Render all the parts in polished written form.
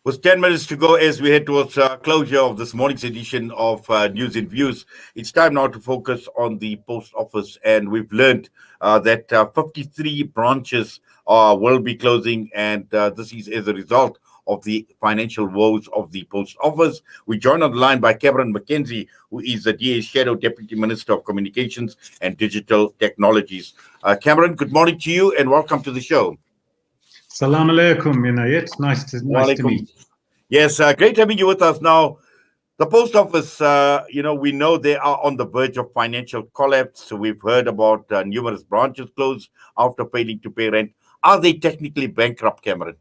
With 10 minutes to go as we head towards closure of this morning's edition of News and Views, it's time now to focus on the post office. And we've learned that 53 branches will be closing, and this is as a result of the financial woes of the post office. We joined on the line by Cameron McKenzie, who is the DA's Shadow Deputy Minister of Communications and Digital Technologies. Cameron, good morning to you and welcome to the show. Salam alaikum, Minayet. Nice to meet. Yes, great having you with us. Now, the post office, we know they are on the verge of financial collapse. So we've heard about numerous branches closed after failing to pay rent. Are they technically bankrupt, Cameron?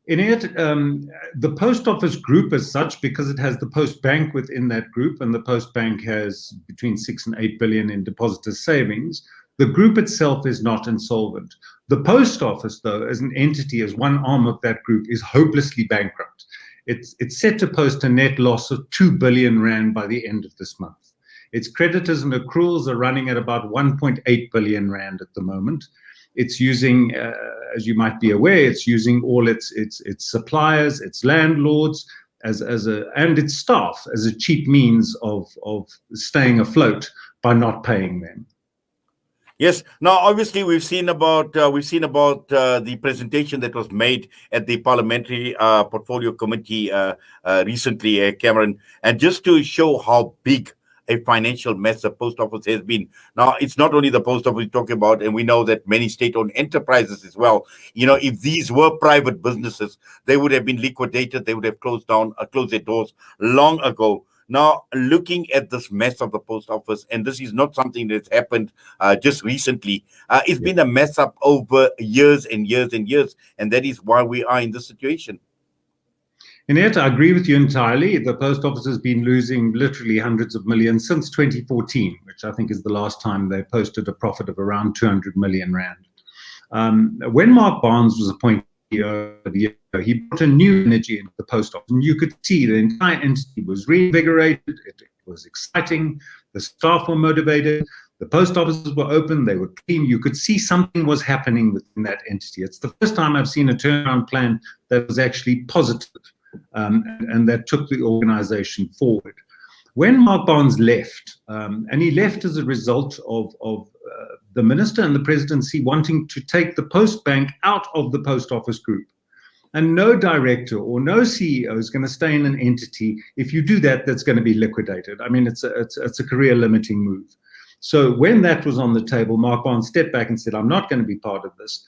In it, the post office group as such, because it has the post bank within that group, and the post bank has between 6 and 8 billion in depositors' savings, the group itself is not insolvent. The post office, though, as an entity, as one arm of that group, is hopelessly bankrupt. It's set to post a net loss of 2 billion rand by the end of this month. Its creditors and accruals are running at about 1.8 billion rand at the moment. It's using, as you might be aware, it's using all its suppliers, its landlords, and its staff as a cheap means of staying afloat by not paying them. Yes. Now, obviously, we've seen about the presentation that was made at the Parliamentary Portfolio Committee recently, Cameron, and just to show how big a financial mess the post office has been. Now, it's not only the post office we're talking about, and we know that many state-owned enterprises as well. If these were private businesses, they would have been liquidated. They would have closed their doors long ago. Now, looking at this mess of the post office, and this is not something that's happened just recently, it's been a mess up over years and years and years, and that is why we are in this situation. Inayet, I agree with you entirely. The post office has been losing literally hundreds of millions since 2014, which I think is the last time they posted a profit of around 200 million rand. When Mark Barnes was appointed the year, he brought a new energy into the post office, and you could see the entire entity was reinvigorated. It was exciting. The staff were motivated. The post offices were open. They were clean. You could see something was happening within that entity. It's the first time I've seen a turnaround plan that was actually positive, and that took the organization forward. When Mark Barnes left, and he left as a result of the minister and the presidency wanting to take the post bank out of the post office group. And no director or no CEO is going to stay in an entity. If you do that, that's going to be liquidated. I mean, it's a career limiting move. So when that was on the table, Mark Barnes stepped back and said, I'm not going to be part of this.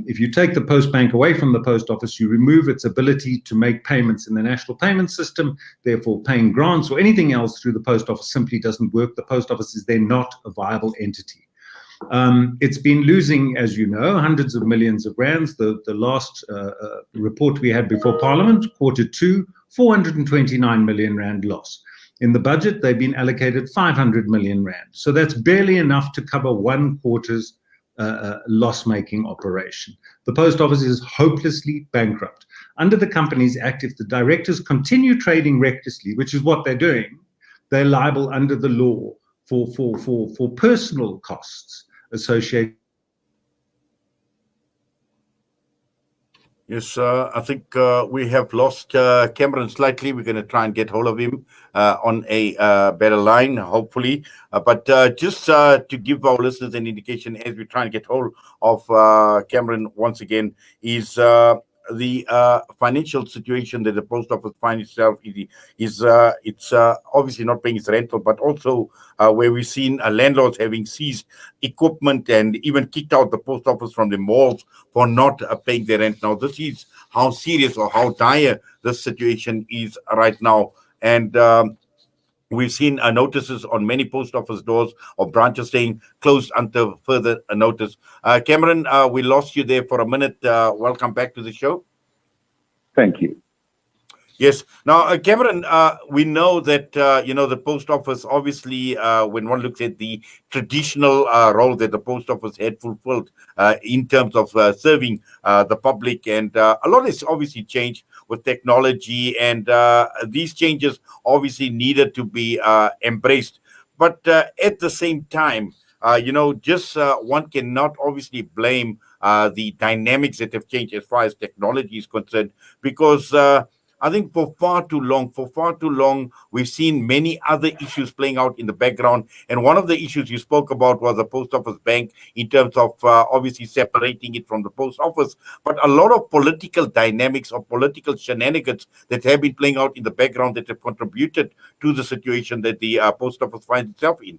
If you take the post bank away from the post office, you remove its ability to make payments in the national payment system. Therefore, paying grants or anything else through the post office simply doesn't work. The post office is then not a viable entity. It's been losing, as you know, hundreds of millions of rands. The last report we had before Parliament, Q2, 429 million rand loss. In the budget, they've been allocated 500 million rand. So that's barely enough to cover one quarter's loss-making operation. The post office is hopelessly bankrupt. Under the Companies Act, if the directors continue trading recklessly, which is what they're doing, they're liable under the law for personal costs associated. Yes, I think we have lost Cameron slightly. We're going to try and get hold of him on a better line, hopefully. But just to give our listeners an indication as we try and get hold of Cameron once again, is the financial situation that the post office finds itself is it's obviously not paying its rental, but also where we've seen landlords having seized equipment and even kicked out the post office from the malls for not paying their rent. Now, this is how serious or how dire this situation is right now. And we've seen notices on many post office doors or branches saying closed until further notice. Cameron, we lost you there for a minute. Welcome back to the show. Thank you. Yes. Now, Cameron, we know that, the post office, obviously, when one looks at the traditional role that the post office had fulfilled in terms of serving the public, and a lot has obviously changed with technology, and these changes obviously needed to be embraced. But at the same time, one cannot obviously blame the dynamics that have changed as far as technology is concerned, because I think for far too long, we've seen many other issues playing out in the background. And one of the issues you spoke about was the post office bank, in terms of obviously separating it from the post office, but a lot of political dynamics or political shenanigans that have been playing out in the background that have contributed to the situation that the post office finds itself in.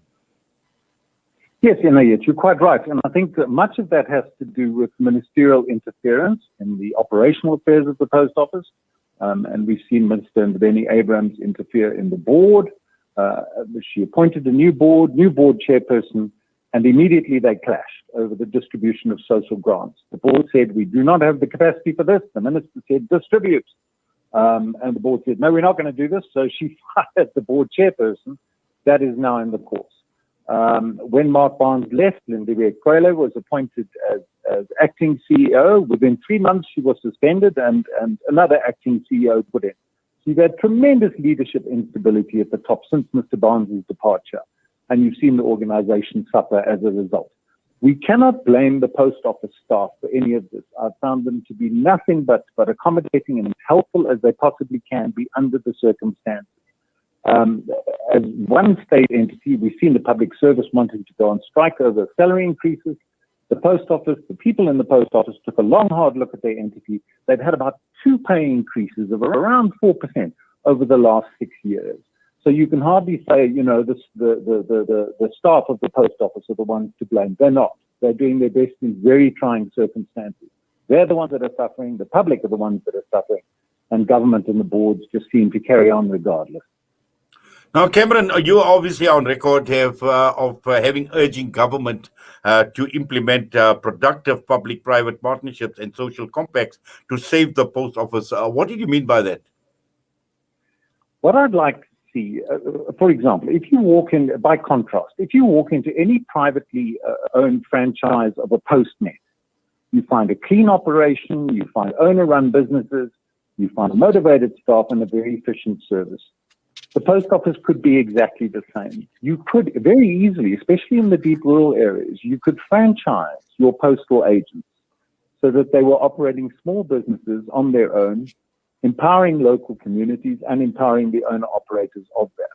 Yes, you're quite right. And I think that much of that has to do with ministerial interference in the operational affairs of the post office. And we've seen Minister Ndabeni Abrams interfere in the board. She appointed a new board chairperson, and immediately they clashed over the distribution of social grants. The board said, we do not have the capacity for this. The minister said, distribute. And the board said, no, we're not going to do this. So she fired the board chairperson. That is now in the course. When Mark Barnes left, Lindiwe Kwele was appointed as acting CEO. Within 3 months, she was suspended, and another acting CEO put in. So you've had tremendous leadership instability at the top since Mr. Barnes' departure, and you've seen the organization suffer as a result. We cannot blame the post office staff for any of this. I've found them to be nothing but accommodating and as helpful as they possibly can be under the circumstances. As one state entity, we've seen the public service wanting to go on strike over salary increases. The post office, the people in the post office took a long, hard look at their entity. They've had about 2 pay increases of around 4% over the last 6 years. So you can hardly say, the staff of the post office are the ones to blame. They're not. They're doing their best in very trying circumstances. They're the ones that are suffering. The public are the ones that are suffering. And government and the boards just seem to carry on regardless. Now, Cameron, you obviously are on record of having urging government to implement productive public-private partnerships and social compacts to save the post office. What did you mean by that? What I'd like to see, for example, if you walk in, by contrast, if you walk into any privately owned franchise of a postnet, you find a clean operation, you find owner-run businesses, you find motivated staff and a very efficient service. The post office could be exactly the same. You could very easily, especially in the deep rural areas, you could franchise your postal agents so that they were operating small businesses on their own, empowering local communities and empowering the owner-operators of that.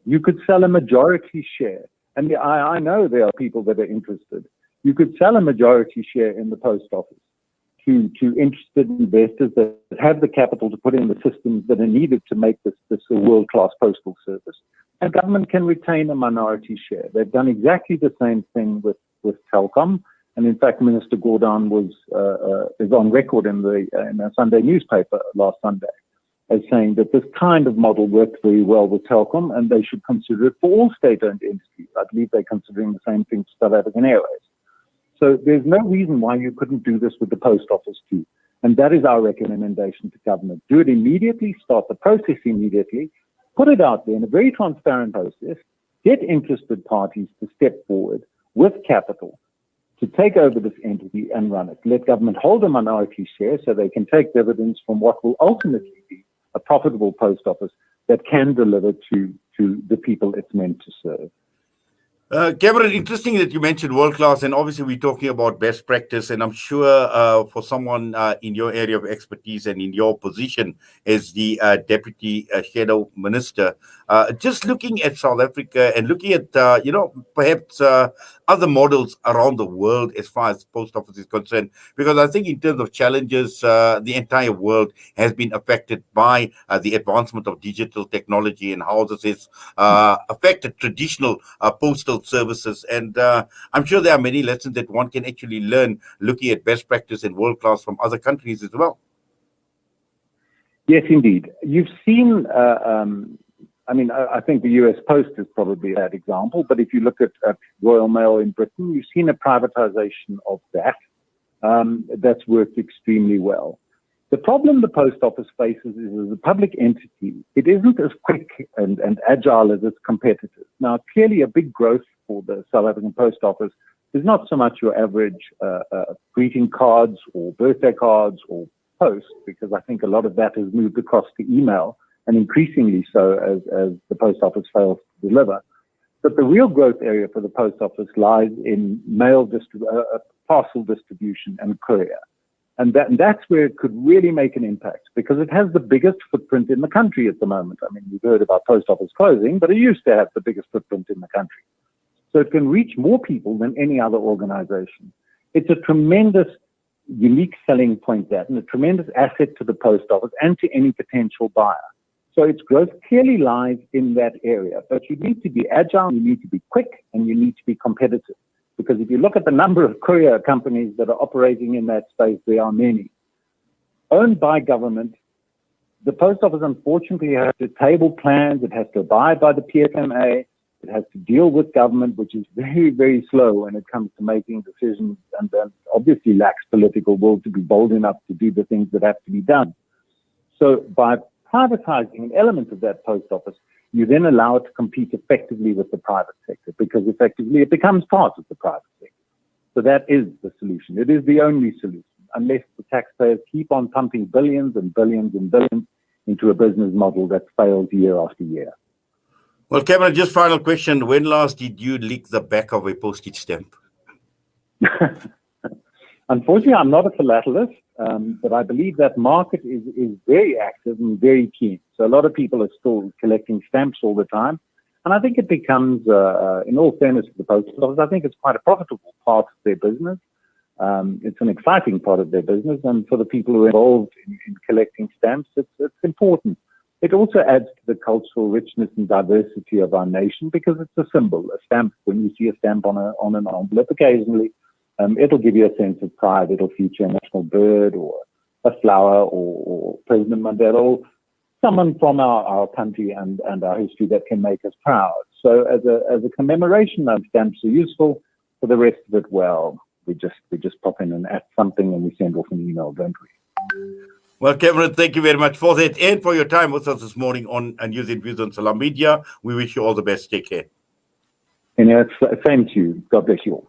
You could sell a majority share, and I know there are people that are interested. You could sell a majority share in the post office to interested investors that have the capital to put in the systems that are needed to make this a world-class postal service. And government can retain a minority share. They've done exactly the same thing with Telkom. And in fact, Minister Gordhan is on record in a Sunday newspaper last Sunday as saying that this kind of model worked very well with Telkom, and they should consider it for all state-owned entities. I believe they're considering the same thing for South African Airways. So there's no reason why you couldn't do this with the post office too. And that is our recommendation to government. Do it immediately, start the process immediately, put it out there in a very transparent process, get interested parties to step forward with capital to take over this entity and run it. Let government hold a minority share so they can take dividends from what will ultimately be a profitable post office that can deliver to the people it's meant to serve. Cameron, interesting that you mentioned world-class, and obviously we're talking about best practice, and I'm sure for someone in your area of expertise and in your position as the Deputy Shadow Minister, just looking at South Africa and looking at, perhaps other models around the world as far as post office is concerned, because I think in terms of challenges, the entire world has been affected by the advancement of digital technology and how this has affected traditional postal services. And I'm sure there are many lessons that one can actually learn looking at best practice and world class from other countries as well. Yes, indeed. You've seen, I think the US Post is probably that example, but if you look at Royal Mail in Britain, you've seen a privatization of that. That's worked extremely well. The problem the post office faces is as a public entity, it isn't as quick and agile as its competitors. Now, clearly a big growth for the South African post office is not so much your average greeting cards or birthday cards or post, because I think a lot of that has moved across to email, and increasingly so as the post office fails to deliver. But the real growth area for the post office lies in mail parcel distribution and courier. And that's where it could really make an impact, because it has the biggest footprint in the country at the moment. I mean, we've heard about post office closing, but it used to have the biggest footprint in the country. So it can reach more people than any other organization. It's a tremendous, unique selling point, that, and a tremendous asset to the post office and to any potential buyer. So its growth clearly lies in that area. But you need to be agile, you need to be quick, and you need to be competitive. Because if you look at the number of courier companies that are operating in that space, there are many. Owned by government, the post office unfortunately has to table plans, it has to abide by the PFMA, it has to deal with government, which is very, very slow when it comes to making decisions, and then obviously lacks political will to be bold enough to do the things that have to be done. So by privatizing an element of that post office, you then allow it to compete effectively with the private sector, because effectively it becomes part of the private sector. So that is the solution. It is the only solution, unless the taxpayers keep on pumping billions and billions and billions into a business model that fails year after year. Well, Cameron, just final question. When last did you lick the back of a postage stamp? Unfortunately, I'm not a philatelist, but I believe that market is very active and very keen. So a lot of people are still collecting stamps all the time. And I think it becomes, in all fairness to the post office, I think it's quite a profitable part of their business. It's an exciting part of their business. And for the people who are involved in collecting stamps, it's important. It also adds to the cultural richness and diversity of our nation, because it's a symbol. A stamp, when you see a stamp on an envelope occasionally, it'll give you a sense of pride. It'll feature a national bird or a flower or President Mandela, or someone from our country and our history that can make us proud. So as a commemoration, stamps are useful. For the rest of it, well, we just pop in and add something and we send off an email, don't we? Well, Cameron, thank you very much for that and for your time with us this morning on News and Views on Salam Media. We wish you all the best. Take care. And it's same to you. God bless you all.